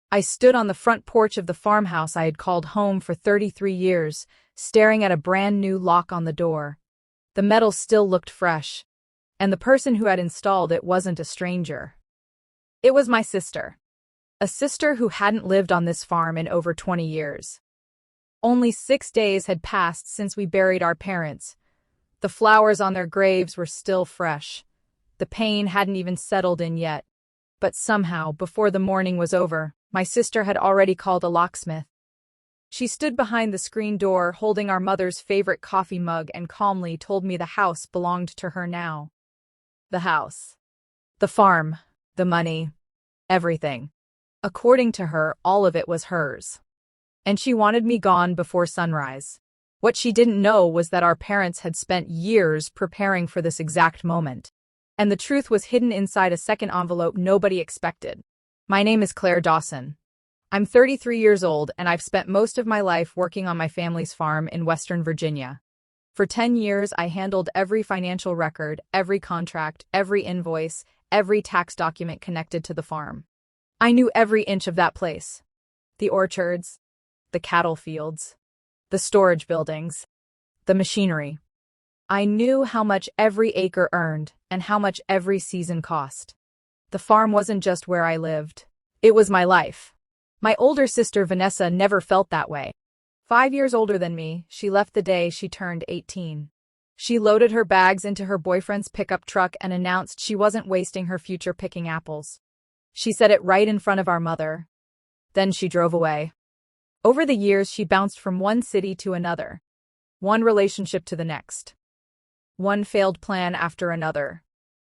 I stood on the front porch of the farmhouse I had called home for 33 years, staring at a brand new lock on the door. The metal still looked fresh, and the person who had installed it wasn't a stranger. It was my sister. A sister who hadn't lived on this farm in over 20 years. Only 6 days had passed since we buried our parents. The flowers on their graves were still fresh. The pain hadn't even settled in yet. But somehow, before the mourning was over, my sister had already called a locksmith. She stood behind the screen door, holding our mother's favorite coffee mug, and calmly told me the house belonged to her now. The house. The farm. The money. Everything. According to her, all of it was hers. And she wanted me gone before sunrise. What she didn't know was that our parents had spent years preparing for this exact moment. And the truth was hidden inside a second envelope nobody expected. My name is Claire Dawson. I'm 33 years old, and I've spent most of my life working on my family's farm in Western Virginia. For 10 years, I handled every financial record, every contract, every invoice, every tax document connected to the farm. I knew every inch of that place. The orchards, the cattle fields, the storage buildings, the machinery. I knew how much every acre earned and how much every season cost. The farm wasn't just where I lived. It was my life. My older sister Vanessa never felt that way. 5 years older than me, she left the day she turned 18. She loaded her bags into her boyfriend's pickup truck and announced she wasn't wasting her future picking apples. She said it right in front of our mother. Then she drove away. Over the years, she bounced from one city to another, one relationship to the next. One failed plan after another.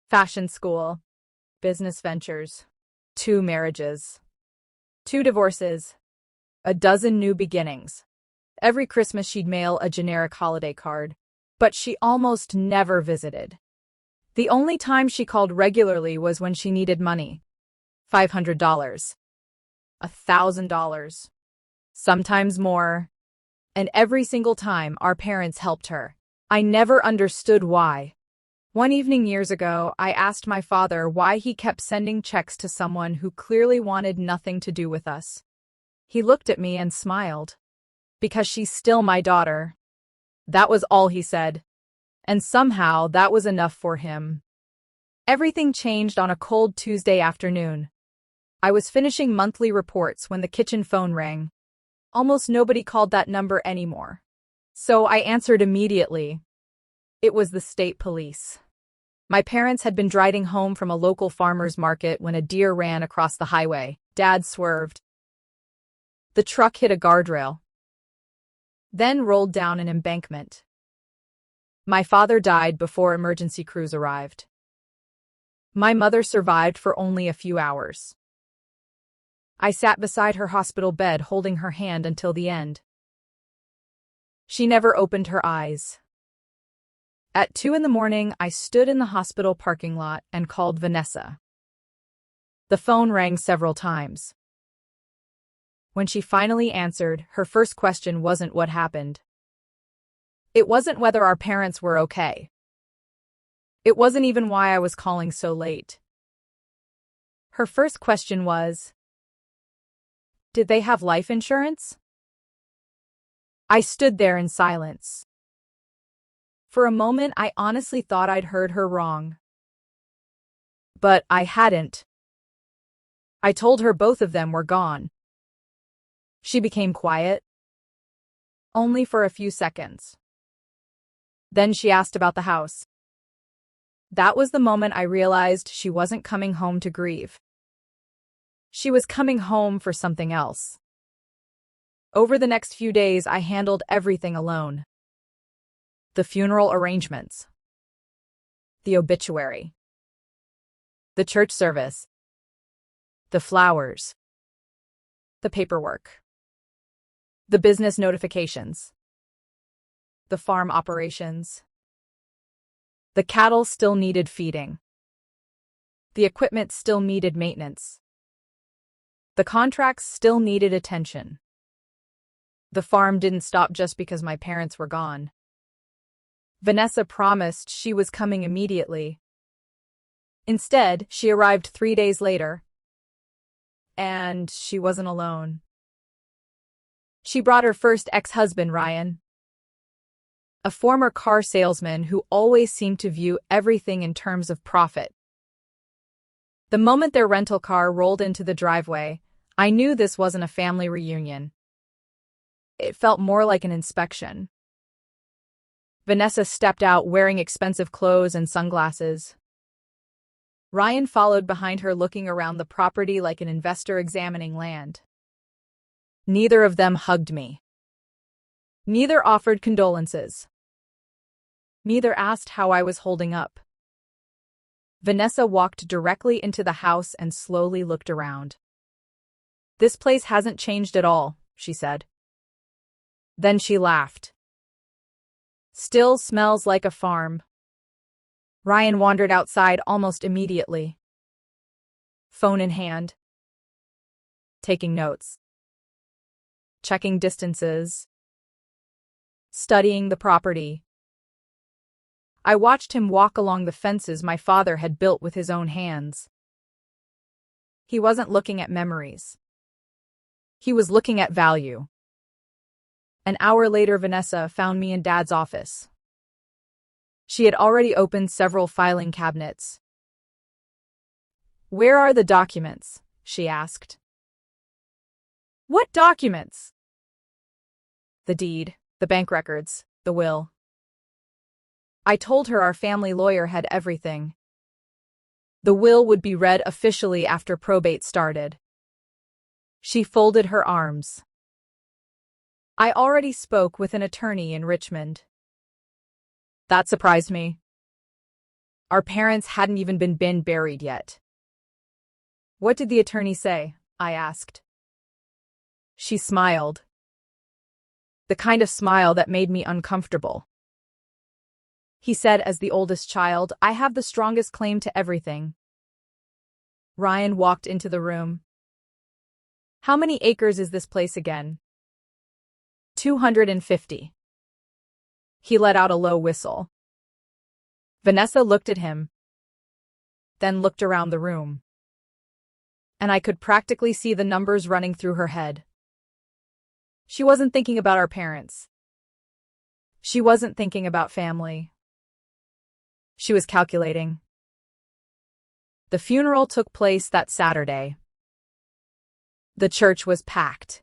Fashion school, business ventures, 2 marriages, 2 divorces, a dozen new beginnings. Every Christmas she'd mail a generic holiday card, but she almost never visited. The only time she called regularly was when she needed money. $500, $1,000, sometimes more. And every single time, our parents helped her. I never understood why. One evening years ago, I asked my father why he kept sending checks to someone who clearly wanted nothing to do with us. He looked at me and smiled. Because she's still my daughter. That was all he said. And somehow that was enough for him. Everything changed on a cold Tuesday afternoon. I was finishing monthly reports when the kitchen phone rang. Almost nobody called that number anymore. So I answered immediately. It was the state police. My parents had been driving home from a local farmer's market when a deer ran across the highway. Dad swerved. The truck hit a guardrail, then rolled down an embankment. My father died before emergency crews arrived. My mother survived for only a few hours. I sat beside her hospital bed holding her hand until the end. She never opened her eyes. At 2 a.m, I stood in the hospital parking lot and called Vanessa. The phone rang several times. When she finally answered, her first question wasn't what happened. It wasn't whether our parents were okay. It wasn't even why I was calling so late. Her first question was, did they have life insurance? I stood there in silence. For a moment, I honestly thought I'd heard her wrong. But I hadn't. I told her both of them were gone. She became quiet. Only for a few seconds. Then she asked about the house. That was the moment I realized she wasn't coming home to grieve. She was coming home for something else. Over the next few days, I handled everything alone. The funeral arrangements. The obituary. The church service. The flowers. The paperwork. The business notifications. The farm operations. The cattle still needed feeding. The equipment still needed maintenance. The contracts still needed attention. The farm didn't stop just because my parents were gone. Vanessa promised she was coming immediately. Instead, she arrived 3 days later. And she wasn't alone. She brought her first ex-husband, Ryan, a former car salesman who always seemed to view everything in terms of profit. The moment their rental car rolled into the driveway, I knew this wasn't a family reunion. It felt more like an inspection. Vanessa stepped out wearing expensive clothes and sunglasses. Ryan followed behind her, looking around the property like an investor examining land. Neither of them hugged me. Neither offered condolences. Neither asked how I was holding up. Vanessa walked directly into the house and slowly looked around. "This place hasn't changed at all," she said. Then she laughed. "Still smells like a farm." Ryan wandered outside almost immediately, phone in hand, taking notes, checking distances, studying the property. I watched him walk along the fences my father had built with his own hands. He wasn't looking at memories. He was looking at value. An hour later, Vanessa found me in Dad's office. She had already opened several filing cabinets. "Where are the documents?" she asked. "What documents?" "The deed, the bank records, the will." I told her our family lawyer had everything. The will would be read officially after probate started. She folded her arms. "I already spoke with an attorney in Richmond." That surprised me. Our parents hadn't even been buried yet. "What did the attorney say?" I asked. She smiled. The kind of smile that made me uncomfortable. He said, "As the oldest child, I have the strongest claim to everything." Ryan walked into the room. "How many acres is this place again?" 250. He let out a low whistle. Vanessa looked at him, then looked around the room. And I could practically see the numbers running through her head. She wasn't thinking about our parents. She wasn't thinking about family. She was calculating. The funeral took place that Saturday. The church was packed.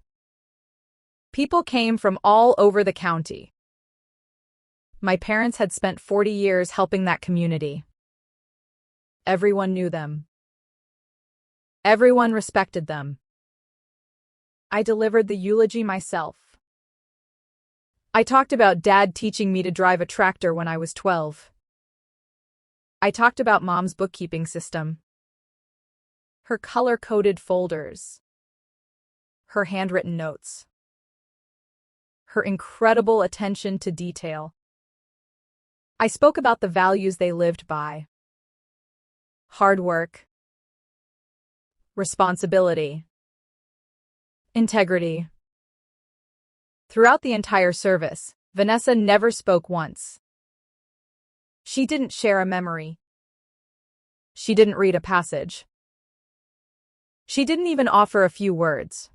People came from all over the county. My parents had spent 40 years helping that community. Everyone knew them. Everyone respected them. I delivered the eulogy myself. I talked about Dad teaching me to drive a tractor when I was 12. I talked about Mom's bookkeeping system, her color-coded folders, her handwritten notes, her incredible attention to detail. I spoke about the values they lived by: hard work, responsibility, integrity. Throughout the entire service, Vanessa never spoke once. She didn't share a memory. She didn't read a passage. She didn't even offer a few words.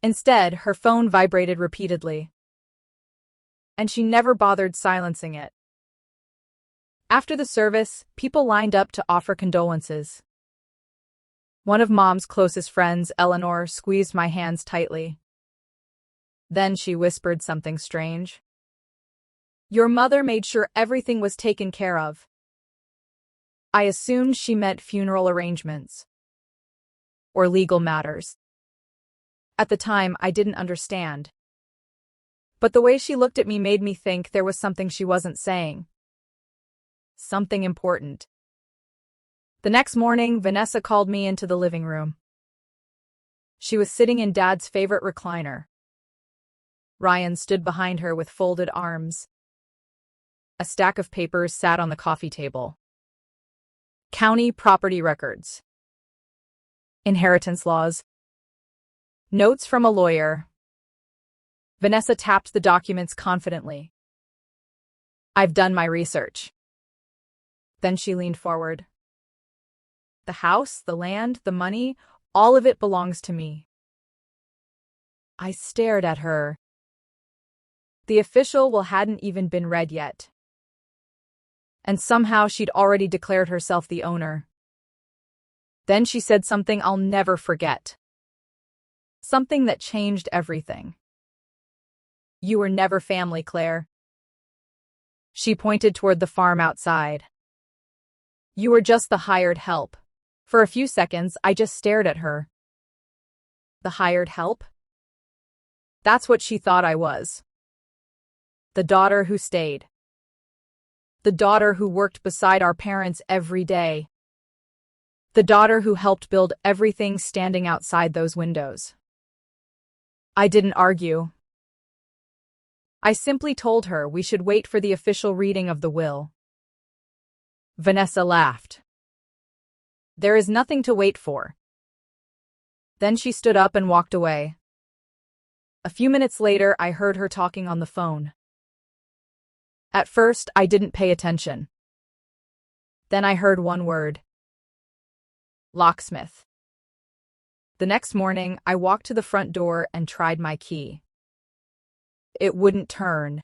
Instead, her phone vibrated repeatedly. And she never bothered silencing it. After the service, people lined up to offer condolences. One of Mom's closest friends, Eleanor, squeezed my hands tightly. Then she whispered something strange. "Your mother made sure everything was taken care of." I assumed she meant funeral arrangements or legal matters. At the time, I didn't understand. But the way she looked at me made me think there was something she wasn't saying. Something important. The next morning, Vanessa called me into the living room. She was sitting in Dad's favorite recliner. Ryan stood behind her with folded arms. A stack of papers sat on the coffee table. County property records. Inheritance laws. Notes from a lawyer. Vanessa tapped the documents confidently. "I've done my research." Then she leaned forward. "The house, the land, the money, All of it belongs to me. I stared at her. The official will hadn't even been read yet. And somehow she'd already declared herself the owner. Then she said something I'll never forget. Something that changed everything. You were never family, Claire. She pointed toward the farm outside. You were just the hired help. For a few seconds, I just stared at her. The hired help? That's what she thought I was. The daughter who stayed. The daughter who worked beside our parents every day. The daughter who helped build everything standing outside those windows. I didn't argue. I simply told her we should wait for the official reading of the will. Vanessa laughed. There is nothing to wait for. Then she stood up and walked away. A few minutes later, I heard her talking on the phone. At first, I didn't pay attention. Then I heard one word. Locksmith. The next morning, I walked to the front door and tried my key. It wouldn't turn.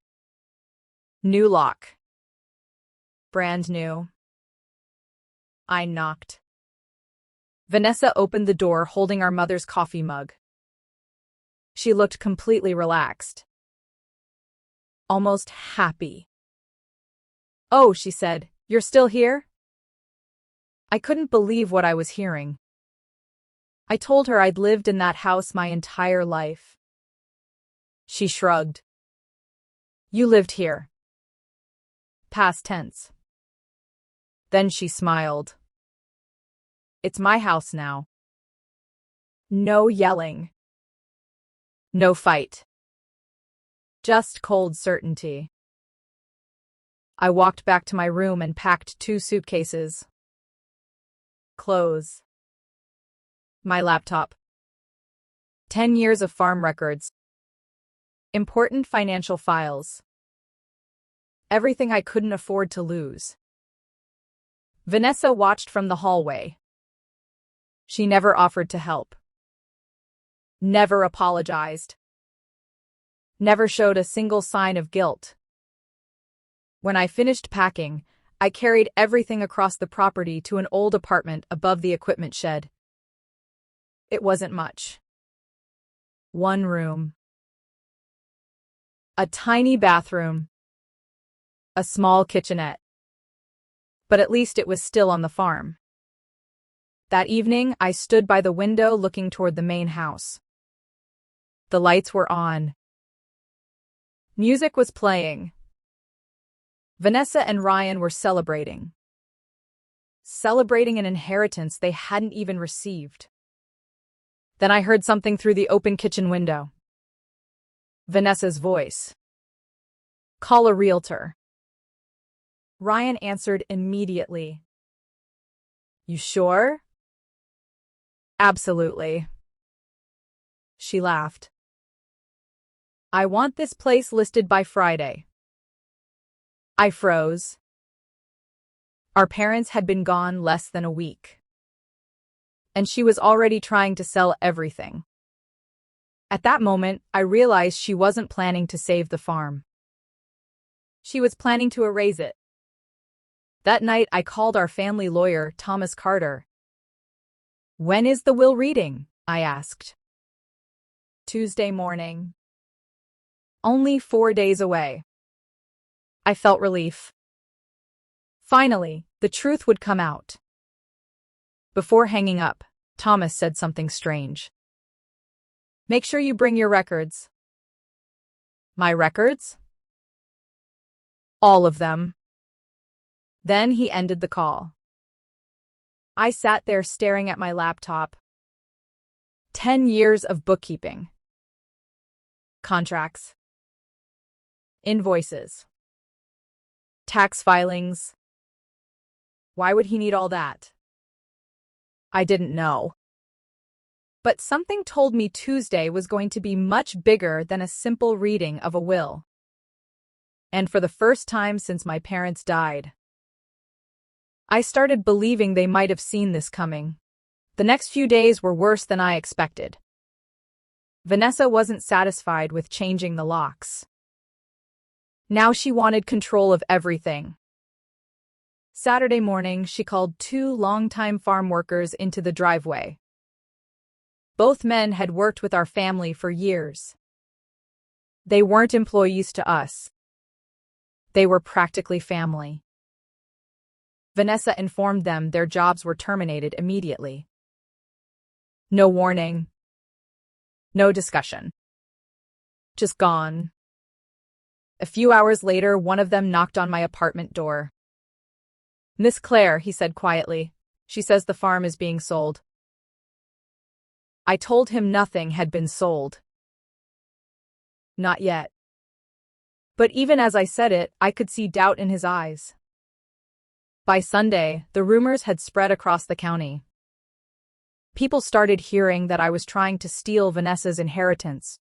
New lock. Brand new. I knocked. Vanessa opened the door holding our mother's coffee mug. She looked completely relaxed. Almost happy. Oh, she said, you're still here? I couldn't believe what I was hearing. I told her I'd lived in that house my entire life. She shrugged. You lived here. Past tense. Then she smiled. It's my house now. No yelling. No fight. Just cold certainty. I walked back to my room and packed 2 suitcases. Clothes. My laptop. 10 years of farm records. Important financial files. Everything I couldn't afford to lose. Vanessa watched from the hallway. She never offered to help. Never apologized. Never showed a single sign of guilt. When I finished packing, I carried everything across the property to an old apartment above the equipment shed. It wasn't much. 1 room. A tiny bathroom. A small kitchenette. But at least it was still on the farm. That evening, I stood by the window looking toward the main house. The lights were on. Music was playing. Vanessa and Ryan were celebrating. Celebrating an inheritance they hadn't even received. Then I heard something through the open kitchen window. Vanessa's voice. Call a realtor. Ryan answered immediately. You sure? Absolutely. She laughed. I want this place listed by Friday. I froze. Our parents had been gone less than a week. And she was already trying to sell everything. At that moment, I realized she wasn't planning to save the farm. She was planning to erase it. That night, I called our family lawyer, Thomas Carter. When is the will reading? I asked. Tuesday morning. Only 4 days away. I felt relief. Finally, the truth would come out. Before hanging up, Thomas said something strange. Make sure you bring your records. My records? All of them. Then he ended the call. I sat there staring at my laptop. 10 years of bookkeeping. Contracts. Invoices. Tax filings. Why would he need all that? I didn't know. But something told me Tuesday was going to be much bigger than a simple reading of a will. And for the first time since my parents died, I started believing they might have seen this coming. The next few days were worse than I expected. Vanessa wasn't satisfied with changing the locks. Now she wanted control of everything. Saturday morning, she called 2 longtime farm workers into the driveway. Both men had worked with our family for years. They weren't employees to us. They were practically family. Vanessa informed them their jobs were terminated immediately. No warning. No discussion. Just gone. A few hours later, one of them knocked on my apartment door. "Miss Claire," he said quietly. "She says the farm is being sold." I told him nothing had been sold. Not yet. But even as I said it, I could see doubt in his eyes. By Sunday, the rumors had spread across the county. People started hearing that I was trying to steal Vanessa's inheritance,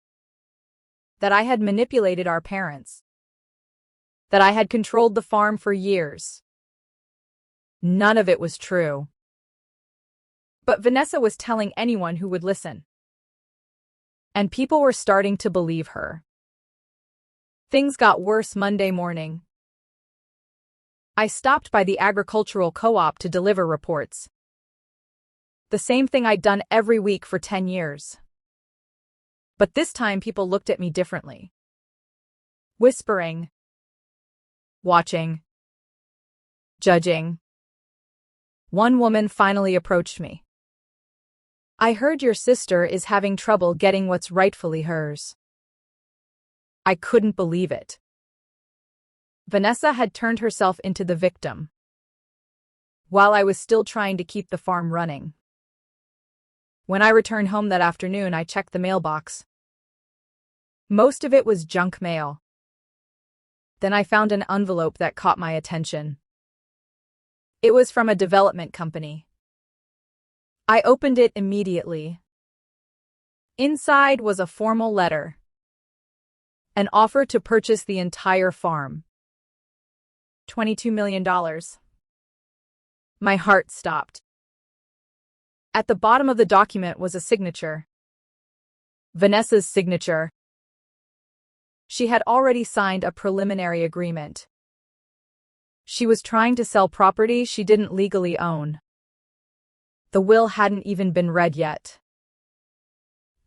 that I had manipulated our parents, that I had controlled the farm for years. None of it was true. But Vanessa was telling anyone who would listen. And people were starting to believe her. Things got worse Monday morning. I stopped by the agricultural co-op to deliver reports. The same thing I'd done every week for 10 years. But this time people looked at me differently. Whispering. Watching. Judging. One woman finally approached me. "I heard your sister is having trouble getting what's rightfully hers." I couldn't believe it. Vanessa had turned herself into the victim, while I was still trying to keep the farm running. When I returned home that afternoon, I checked the mailbox. Most of it was junk mail. Then I found an envelope that caught my attention. It was from a development company. I opened it immediately. Inside was a formal letter. An offer to purchase the entire farm. $22 million. My heart stopped. At the bottom of the document was a signature. Vanessa's signature. She had already signed a preliminary agreement. She was trying to sell property she didn't legally own. The will hadn't even been read yet.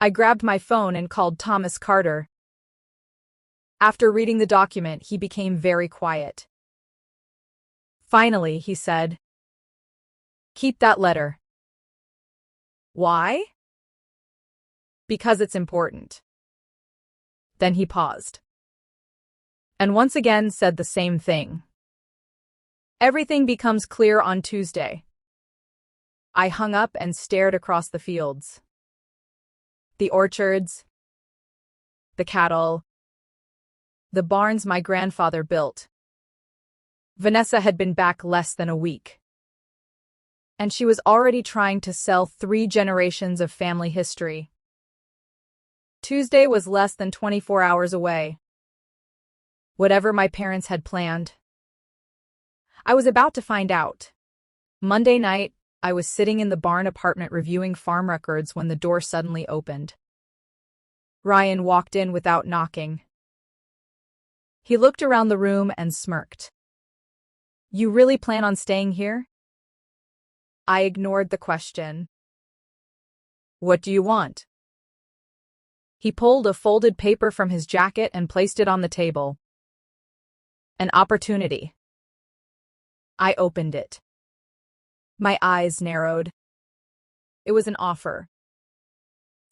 I grabbed my phone and called Thomas Carter. After reading the document, he became very quiet. Finally, he said, "Keep that letter." "Why?" "Because it's important." Then he paused. And once again said the same thing. "Everything becomes clear on Tuesday." I hung up and stared across the fields. The orchards. The cattle. The barns my grandfather built. Vanessa had been back less than a week. And she was already trying to sell 3 generations of family history. Tuesday was less than 24 hours away. Whatever my parents had planned, I was about to find out. Monday night, I was sitting in the barn apartment reviewing farm records when the door suddenly opened. Ryan walked in without knocking. He looked around the room and smirked. "You really plan on staying here?" I ignored the question. "What do you want?" He pulled a folded paper from his jacket and placed it on the table. "An opportunity." I opened it. My eyes narrowed. It was an offer.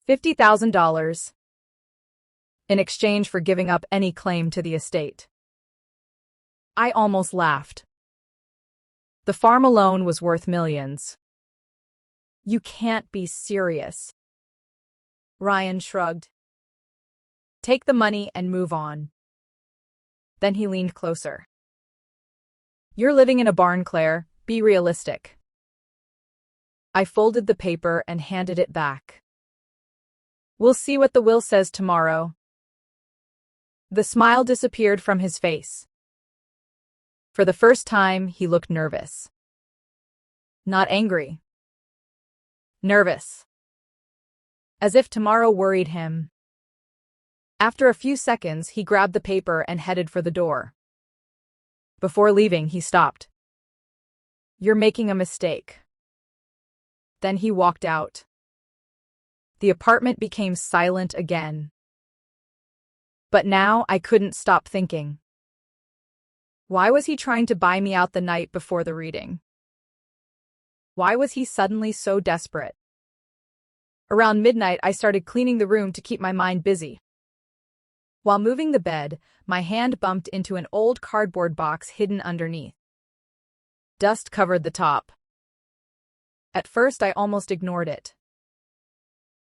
$50,000 in exchange for giving up any claim to the estate. I almost laughed. The farm alone was worth millions. "You can't be serious." Ryan shrugged. "Take the money and move on." Then he leaned closer. "You're living in a barn, Claire. Be realistic." I folded the paper and handed it back. "We'll see what the will says tomorrow." The smile disappeared from his face. For the first time, he looked nervous. Not angry. nervous, as if tomorrow worried him. After a few seconds, he grabbed the paper and headed for the door. Before leaving, he stopped. "You're making a mistake." Then he walked out. The apartment became silent again. But now I couldn't stop thinking. Why was he trying to buy me out the night before the reading? Why was he suddenly so desperate? Around midnight, I started cleaning the room to keep my mind busy. While moving the bed, my hand bumped into an old cardboard box hidden underneath. Dust covered the top. At first, I almost ignored it.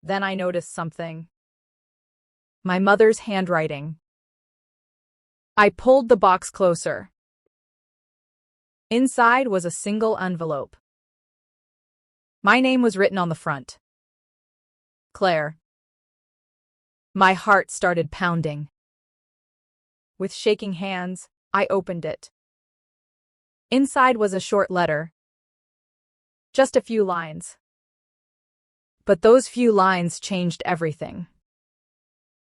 Then I noticed something. My mother's handwriting. I pulled the box closer. Inside was a single envelope. My name was written on the front. Claire. My heart started pounding. With shaking hands, I opened it. Inside was a short letter. Just a few lines. But those few lines changed everything.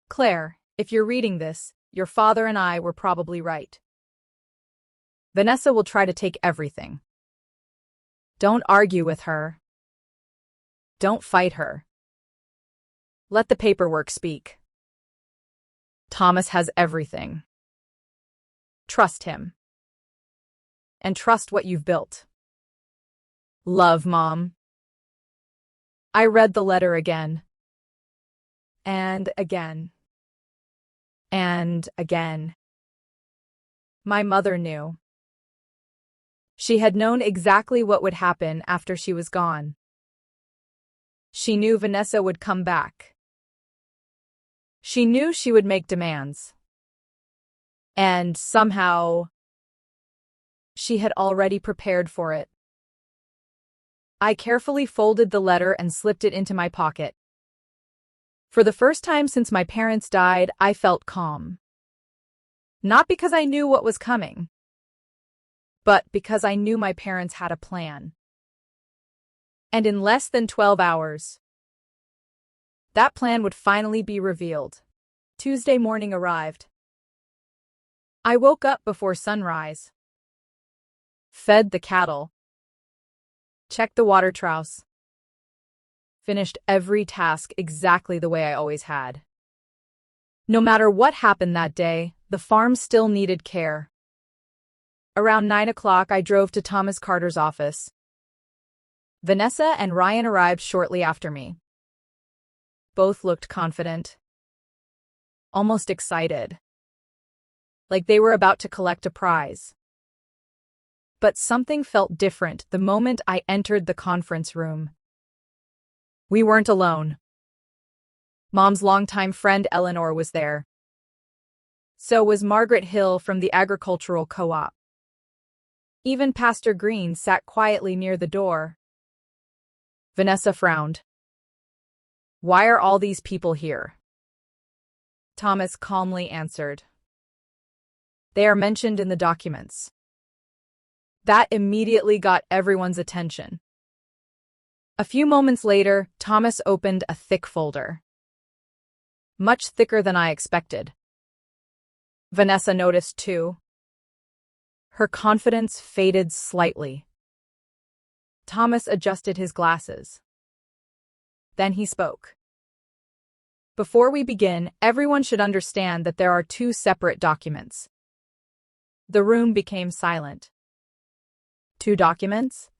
Claire, if you're reading this, your father and I were probably right. Vanessa will try to take everything. Don't argue with her. Don't fight her. Let the paperwork speak. Thomas has everything. Trust him. And trust what you've built. Love, Mom. I read the letter again. And again. And again. My mother knew. She had known exactly what would happen after she was gone. She knew Vanessa would come back. She knew she would make demands. And somehow, she had already prepared for it. I carefully folded the letter and slipped it into my pocket. For the first time since my parents died, I felt calm. Not because I knew what was coming, but because I knew my parents had a plan. And in less than 12 hours, that plan would finally be revealed. Tuesday morning arrived. I woke up before sunrise, fed the cattle, checked the water troughs, finished every task exactly the way I always had. No matter what happened that day, the farm still needed care. Around 9 o'clock, I drove to Thomas Carter's office. Vanessa and Ryan arrived shortly after me. Both looked confident, almost excited, like they were about to collect a prize. But something felt different the moment I entered the conference room. We weren't alone. Mom's longtime friend Eleanor was there. So was Margaret Hill from the agricultural co-op. Even Pastor Green sat quietly near the door. Vanessa frowned. "Why are all these people here?" Thomas calmly answered. "They are mentioned in the documents." That immediately got everyone's attention. A few moments later, Thomas opened a thick folder. Much thicker than I expected. Vanessa noticed too. Her confidence faded slightly. Thomas adjusted his glasses. Then he spoke. "Before we begin, everyone should understand that there are two separate documents." The room became silent. "Two documents?"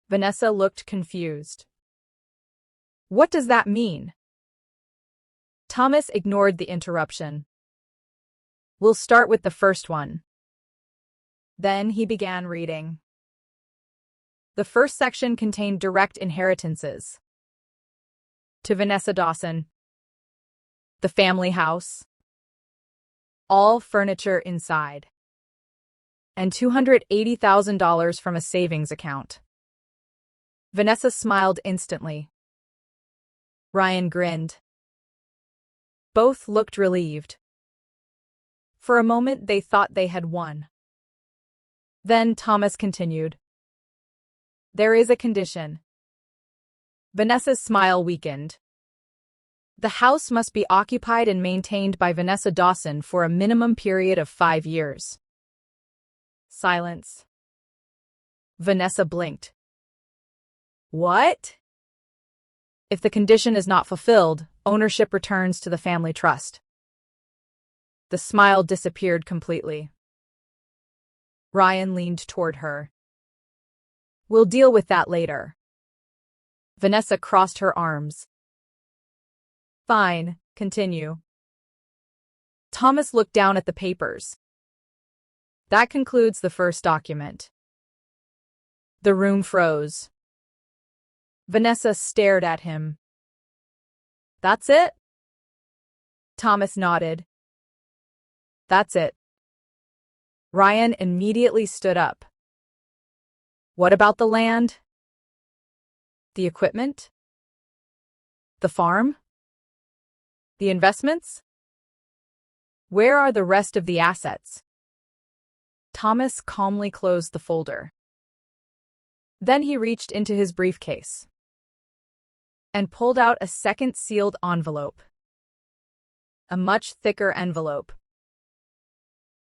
Vanessa looked confused. "What does that mean?" Thomas ignored the interruption. "We'll start with the first one." Then he began reading. The first section contained direct inheritances. To Vanessa Dawson. The family house. All furniture inside. And $280,000 from a savings account. Vanessa smiled instantly. Ryan grinned. Both looked relieved. For a moment they thought they had won. Then Thomas continued. "There is a condition. Vanessa's smile weakened. The house must be occupied and maintained by Vanessa Dawson for a minimum period of 5 years. Silence. Vanessa blinked. What? If the condition is not fulfilled, ownership returns to the family trust. The smile disappeared completely. Ryan leaned toward her. We'll deal with that later. Vanessa crossed her arms. Fine, continue. Thomas looked down at the papers. That concludes the first document. The room froze. Vanessa stared at him. That's it? Thomas nodded. That's it. Ryan immediately stood up. What about the land? The equipment? The farm? The investments? Where are the rest of the assets? Thomas calmly closed the folder. Then he reached into his briefcase and pulled out a second sealed envelope. A much thicker envelope.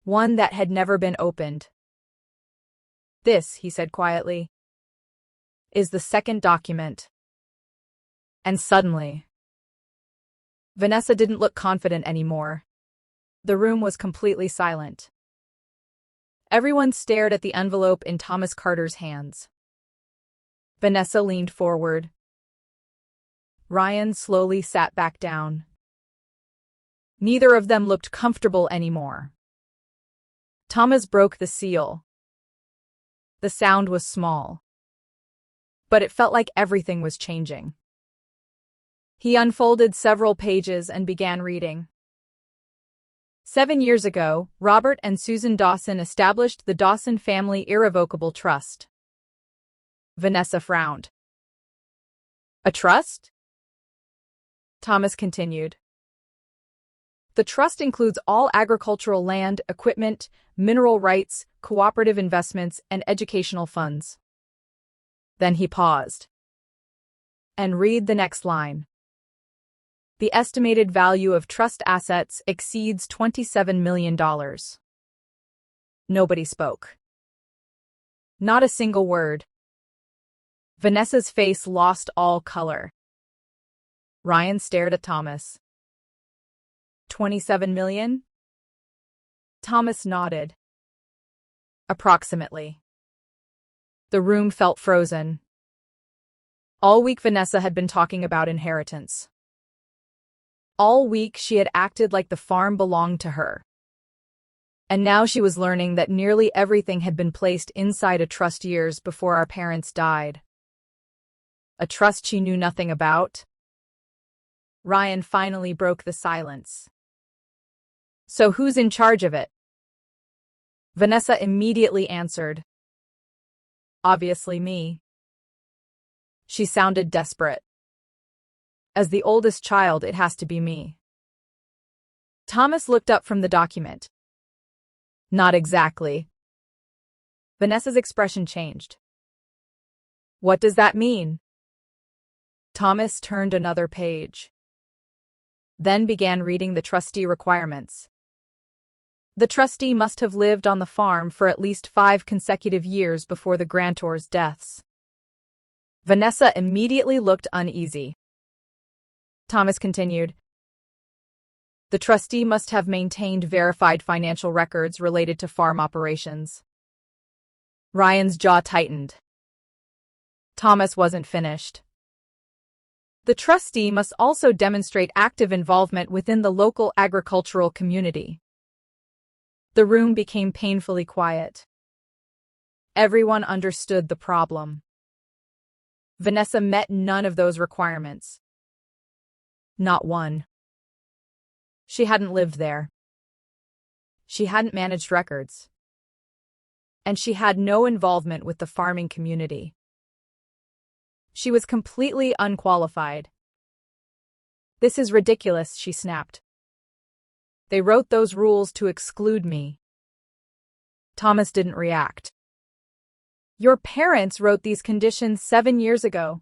One that had never been opened. This, he said quietly, is the second document. And suddenly, Vanessa didn't look confident anymore. The room was completely silent. Everyone stared at the envelope in Thomas Carter's hands. Vanessa leaned forward. Ryan slowly sat back down. Neither of them looked comfortable anymore. Thomas broke the seal. The sound was small, but it felt like everything was changing. He unfolded several pages and began reading. 7 years ago, Robert and Susan Dawson established the Dawson Family Irrevocable Trust. Vanessa frowned. A trust? Thomas continued. The trust includes all agricultural land, equipment, mineral rights, cooperative investments, and educational funds. Then he paused. And read the next line. The estimated value of trust assets exceeds $27 million. Nobody spoke. Not a single word. Vanessa's face lost all color. Ryan stared at Thomas. 27 million? Thomas nodded. Approximately. The room felt frozen. All week Vanessa had been talking about inheritance. All week she had acted like the farm belonged to her. And now she was learning that nearly everything had been placed inside a trust years before our parents died. A trust she knew nothing about. Ryan finally broke the silence. So who's in charge of it? Vanessa immediately answered. Obviously me. She sounded desperate. As the oldest child, it has to be me. Thomas looked up from the document. Not exactly. Vanessa's expression changed. What does that mean? Thomas turned another page. Then began reading the trustee requirements. The trustee must have lived on the farm for at least 5 consecutive years before the grantor's deaths. Vanessa immediately looked uneasy. Thomas continued. The trustee must have maintained verified financial records related to farm operations. Ryan's jaw tightened. Thomas wasn't finished. The trustee must also demonstrate active involvement within the local agricultural community. The room became painfully quiet. Everyone understood the problem. Vanessa met none of those requirements. Not one. She hadn't lived there. She hadn't managed records. And she had no involvement with the farming community. She was completely unqualified. This is ridiculous, she snapped. They wrote those rules to exclude me. Thomas didn't react. Your parents wrote these conditions 7 years ago.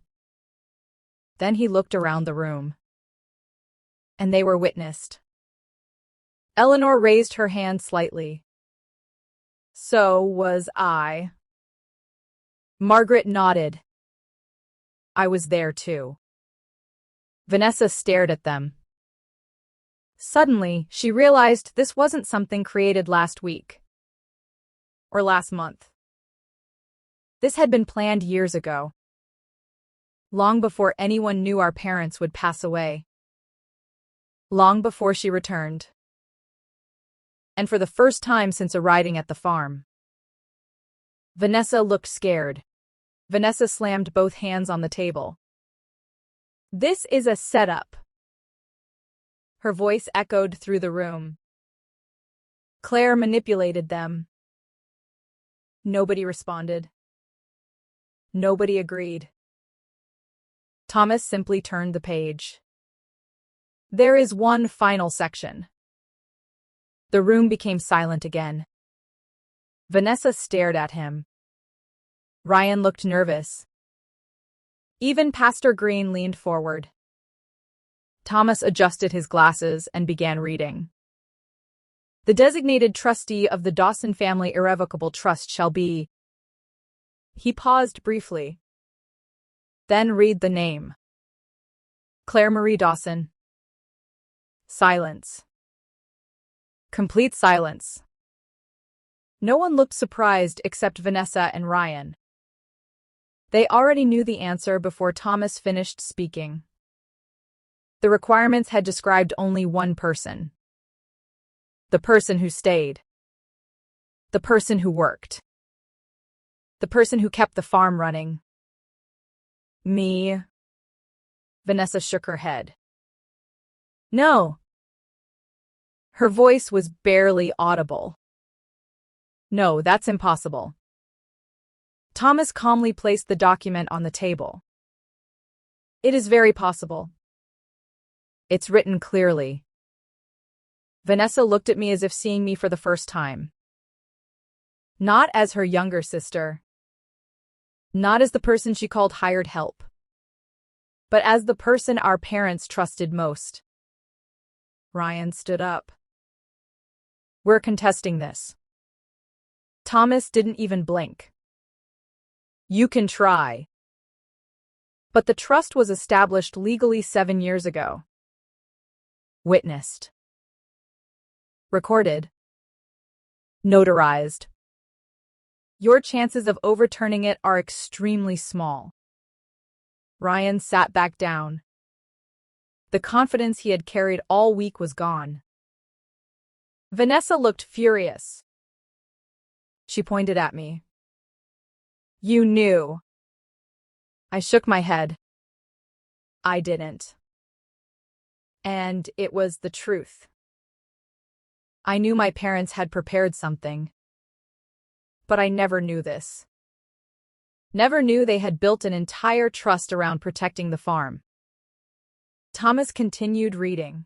Then he looked around the room. And they were witnessed. Eleanor raised her hand slightly. So was I. Margaret nodded. I was there too. Vanessa stared at them. Suddenly, she realized this wasn't something created last week. Or last month. This had been planned years ago. Long before anyone knew our parents would pass away. Long before she returned. And for the first time since arriving at the farm. Vanessa looked scared. Vanessa slammed both hands on the table. This is a setup. Her voice echoed through the room. Claire manipulated them. Nobody responded. Nobody agreed. Thomas simply turned the page. There is one final section. The room became silent again. Vanessa stared at him. Ryan looked nervous. Even Pastor Green leaned forward. Thomas adjusted his glasses and began reading. The designated trustee of the Dawson Family Irrevocable Trust shall be... He paused briefly. Then read the name. Claire Marie Dawson. Silence. Complete silence. No one looked surprised except Vanessa and Ryan. They already knew the answer before Thomas finished speaking. The requirements had described only one person. The person who stayed. The person who worked. The person who kept the farm running. Me. Vanessa shook her head. No. Her voice was barely audible. No, that's impossible. Thomas calmly placed the document on the table. It is very possible. It's written clearly. Vanessa looked at me as if seeing me for the first time. Not as her younger sister. Not as the person she called hired help. But as the person our parents trusted most. Ryan stood up. We're contesting this. Thomas didn't even blink. You can try. But the trust was established legally 7 years ago. Witnessed. Recorded. Notarized. Your chances of overturning it are extremely small. Ryan sat back down. The confidence he had carried all week was gone. Vanessa looked furious. She pointed at me. You knew. I shook my head. I didn't. And it was the truth. I knew my parents had prepared something. But I never knew this. Never knew they had built an entire trust around protecting the farm. Thomas continued reading.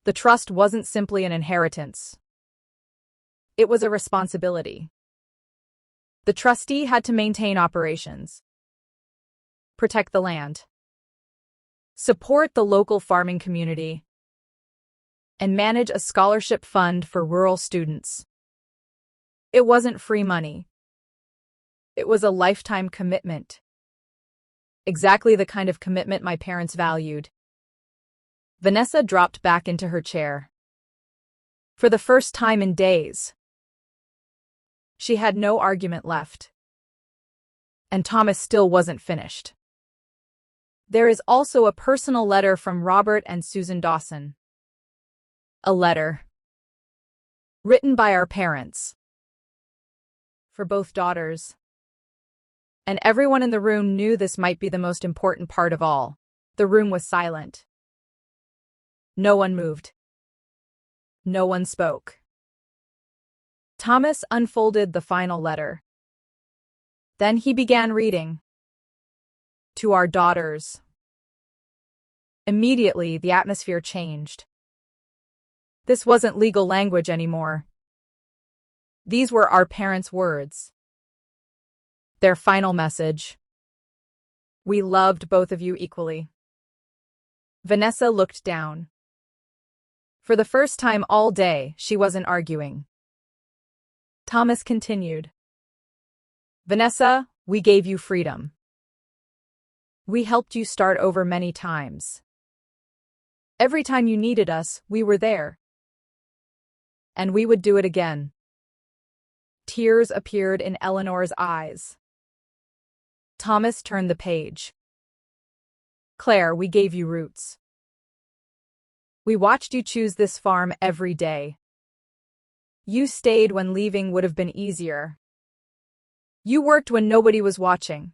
The trust wasn't simply an inheritance. It was a responsibility. The trustee had to maintain operations, protect the land, support the local farming community, and manage a scholarship fund for rural students. It wasn't free money. It was a lifetime commitment. Exactly the kind of commitment my parents valued. Vanessa dropped back into her chair. For the first time in days, she had no argument left. And Thomas still wasn't finished. There is also a personal letter from Robert and Susan Dawson. A letter. Written by our parents. For both daughters. And everyone in the room knew this might be the most important part of all. The room was silent. No one moved. No one spoke. Thomas unfolded the final letter. Then he began reading. To our daughters. Immediately, the atmosphere changed. This wasn't legal language anymore. These were our parents' words. Their final message. We loved both of you equally. Vanessa looked down. For the first time all day, she wasn't arguing. Thomas continued. Vanessa, we gave you freedom. We helped you start over many times. Every time you needed us, we were there. And we would do it again. Tears appeared in Eleanor's eyes. Thomas turned the page. Claire, we gave you roots. We watched you choose this farm every day. You stayed when leaving would have been easier. You worked when nobody was watching.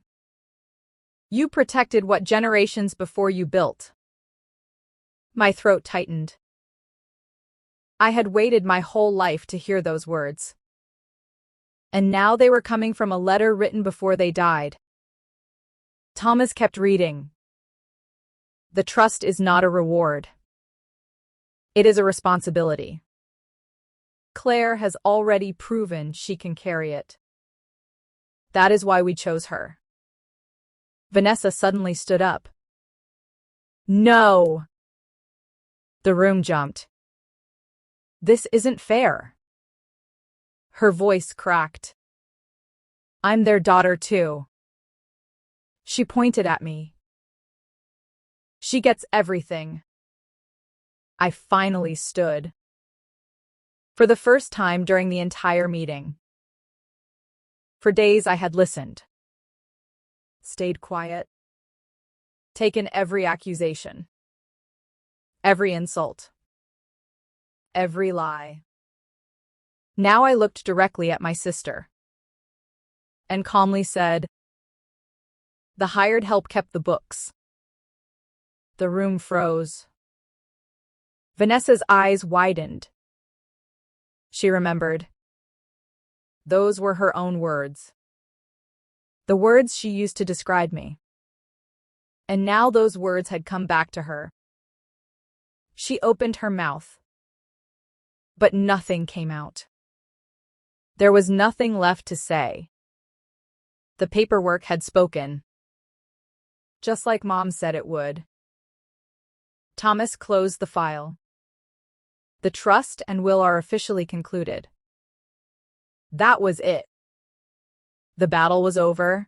You protected what generations before you built. My throat tightened. I had waited my whole life to hear those words. And now they were coming from a letter written before they died. Thomas kept reading. The trust is not a reward. It is a responsibility. Claire has already proven she can carry it. That is why we chose her. Vanessa suddenly stood up. No! The room jumped. This isn't fair. Her voice cracked. I'm their daughter too. She pointed at me. She gets everything. I finally stood. For the first time during the entire meeting. For days I had listened. Stayed quiet. Taken every accusation. Every insult. Every lie. Now I looked directly at my sister. And calmly said, the hired help kept the books. The room froze. Vanessa's eyes widened. She remembered. Those were her own words. The words she used to describe me. And now those words had come back to her. She opened her mouth. But nothing came out. There was nothing left to say. The paperwork had spoken. Just like Mom said it would. Thomas closed the file. The trust and will are officially concluded. That was it. The battle was over.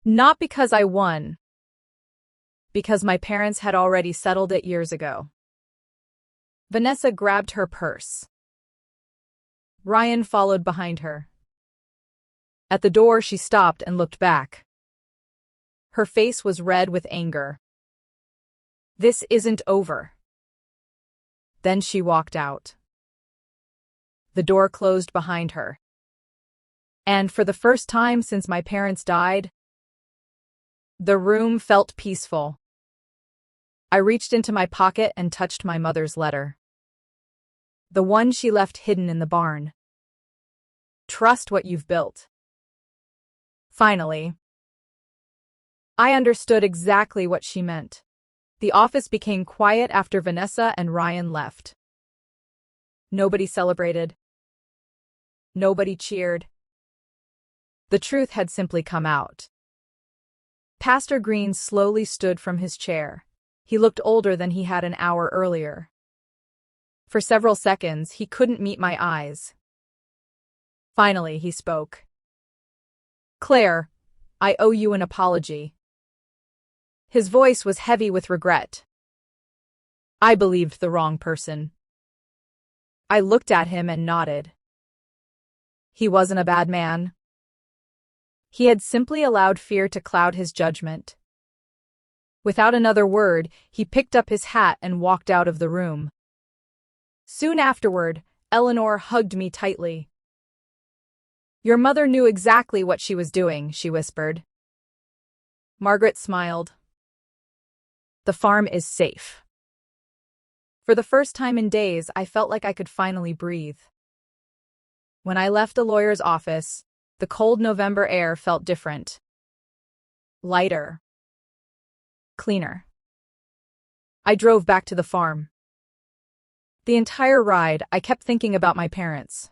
Not because I won. Because my parents had already settled it years ago. Vanessa grabbed her purse. Ryan followed behind her. At the door, she stopped and looked back. Her face was red with anger. This isn't over. Then she walked out. The door closed behind her. And for the first time since my parents died, the room felt peaceful. I reached into my pocket and touched my mother's letter. The one she left hidden in the barn. Trust what you've built. Finally, I understood exactly what she meant. The office became quiet after Vanessa and Ryan left. Nobody celebrated. Nobody cheered. The truth had simply come out. Pastor Green slowly stood from his chair. He looked older than he had an hour earlier. For several seconds, he couldn't meet my eyes. Finally, he spoke. Claire, I owe you an apology. His voice was heavy with regret. I believed the wrong person. I looked at him and nodded. He wasn't a bad man. He had simply allowed fear to cloud his judgment. Without another word, he picked up his hat and walked out of the room. Soon afterward, Eleanor hugged me tightly. Your mother knew exactly what she was doing, she whispered. Margaret smiled. The farm is safe. For the first time in days, I felt like I could finally breathe. When I left the lawyer's office, the cold November air felt different. Lighter. Cleaner. I drove back to the farm. The entire ride, I kept thinking about my parents.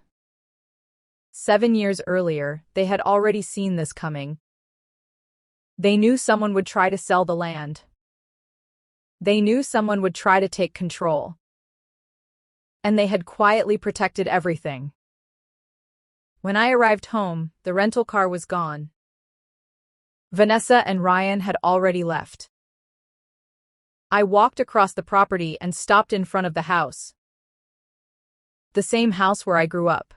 7 years earlier, they had already seen this coming. They knew someone would try to sell the land. They knew someone would try to take control. And they had quietly protected everything. When I arrived home, the rental car was gone. Vanessa and Ryan had already left. I walked across the property and stopped in front of the house. The same house where I grew up.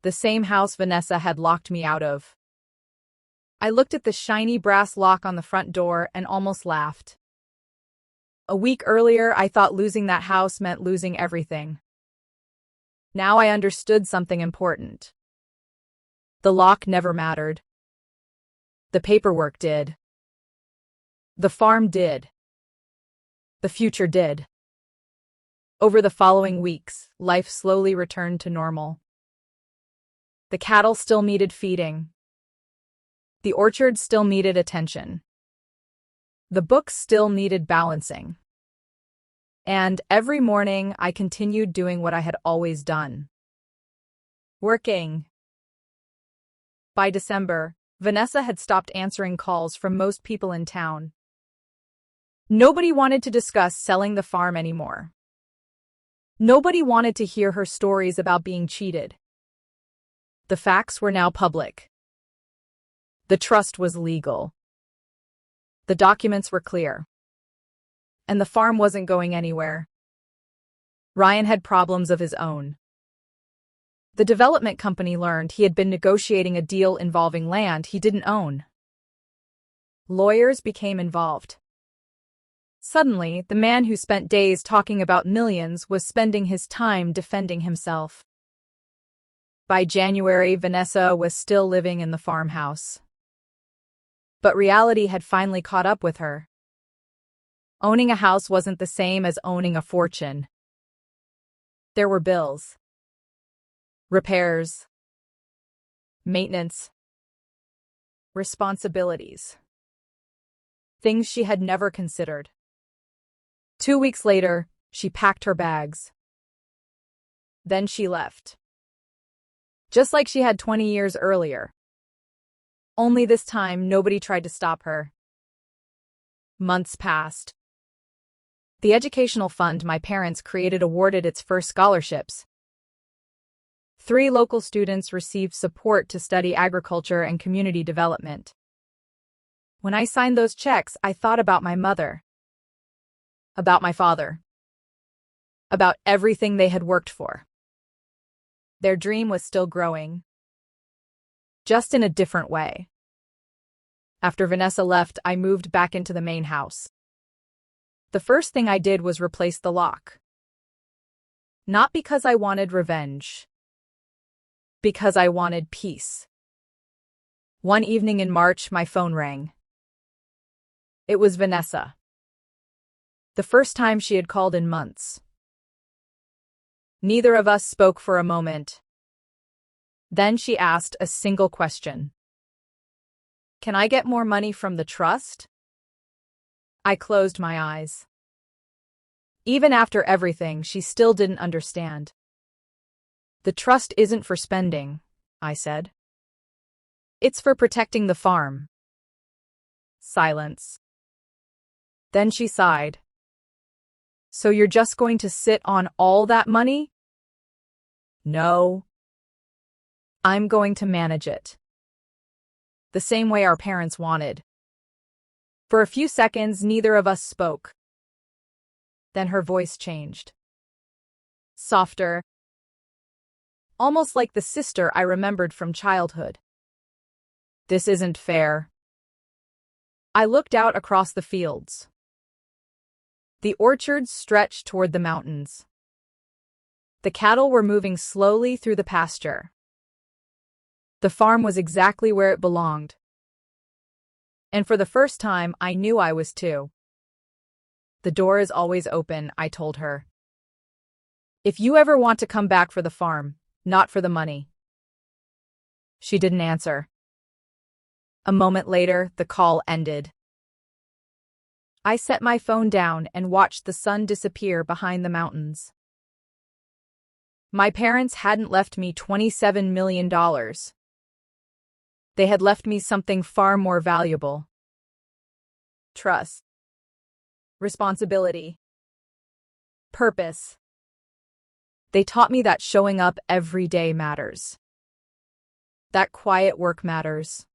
The same house Vanessa had locked me out of. I looked at the shiny brass lock on the front door and almost laughed. A week earlier, I thought losing that house meant losing everything. Now I understood something important. The lock never mattered. The paperwork did. The farm did. The future did. Over the following weeks, life slowly returned to normal. The cattle still needed feeding. The orchard still needed attention. The books still needed balancing. And every morning, I continued doing what I had always done. Working. By December, Vanessa had stopped answering calls from most people in town. Nobody wanted to discuss selling the farm anymore. Nobody wanted to hear her stories about being cheated. The facts were now public. The trust was legal. The documents were clear. And the farm wasn't going anywhere. Ryan had problems of his own. The development company learned he had been negotiating a deal involving land he didn't own. Lawyers became involved. Suddenly, the man who spent days talking about millions was spending his time defending himself. By January, Vanessa was still living in the farmhouse. But reality had finally caught up with her. Owning a house wasn't the same as owning a fortune. There were bills. Repairs. Maintenance. Responsibilities. Things she had never considered. 2 weeks later, she packed her bags. Then she left. Just like she had 20 years earlier. Only this time, nobody tried to stop her. Months passed. The educational fund my parents created awarded its first scholarships. 3 local students received support to study agriculture and community development. When I signed those checks, I thought about my mother. About my father. About everything they had worked for. Their dream was still growing. Just in a different way. After Vanessa left, I moved back into the main house. The first thing I did was replace the lock. Not because I wanted revenge. Because I wanted peace. One evening in March, my phone rang. It was Vanessa. The first time she had called in months. Neither of us spoke for a moment. Then she asked a single question. Can I get more money from the trust? I closed my eyes. Even after everything, she still didn't understand. The trust isn't for spending, I said. It's for protecting the farm. Silence. Then she sighed. So you're just going to sit on all that money? No. I'm going to manage it. The same way our parents wanted. For a few seconds, neither of us spoke. Then her voice changed. Softer. Almost like the sister I remembered from childhood. This isn't fair. I looked out across the fields. The orchards stretched toward the mountains. The cattle were moving slowly through the pasture. The farm was exactly where it belonged. And for the first time, I knew I was too. The door is always open, I told her. If you ever want to come back for the farm, not for the money. She didn't answer. A moment later, the call ended. I set my phone down and watched the sun disappear behind the mountains. My parents hadn't left me $27 million. They had left me something far more valuable. Trust. Responsibility. Purpose. They taught me that showing up every day matters. That quiet work matters.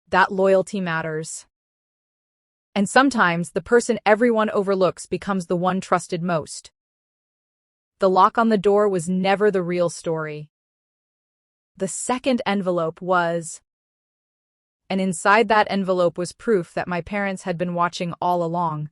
That loyalty matters. And sometimes the person everyone overlooks becomes the one trusted most. The lock on the door was never the real story. The second envelope was, and inside that envelope was proof that my parents had been watching all along.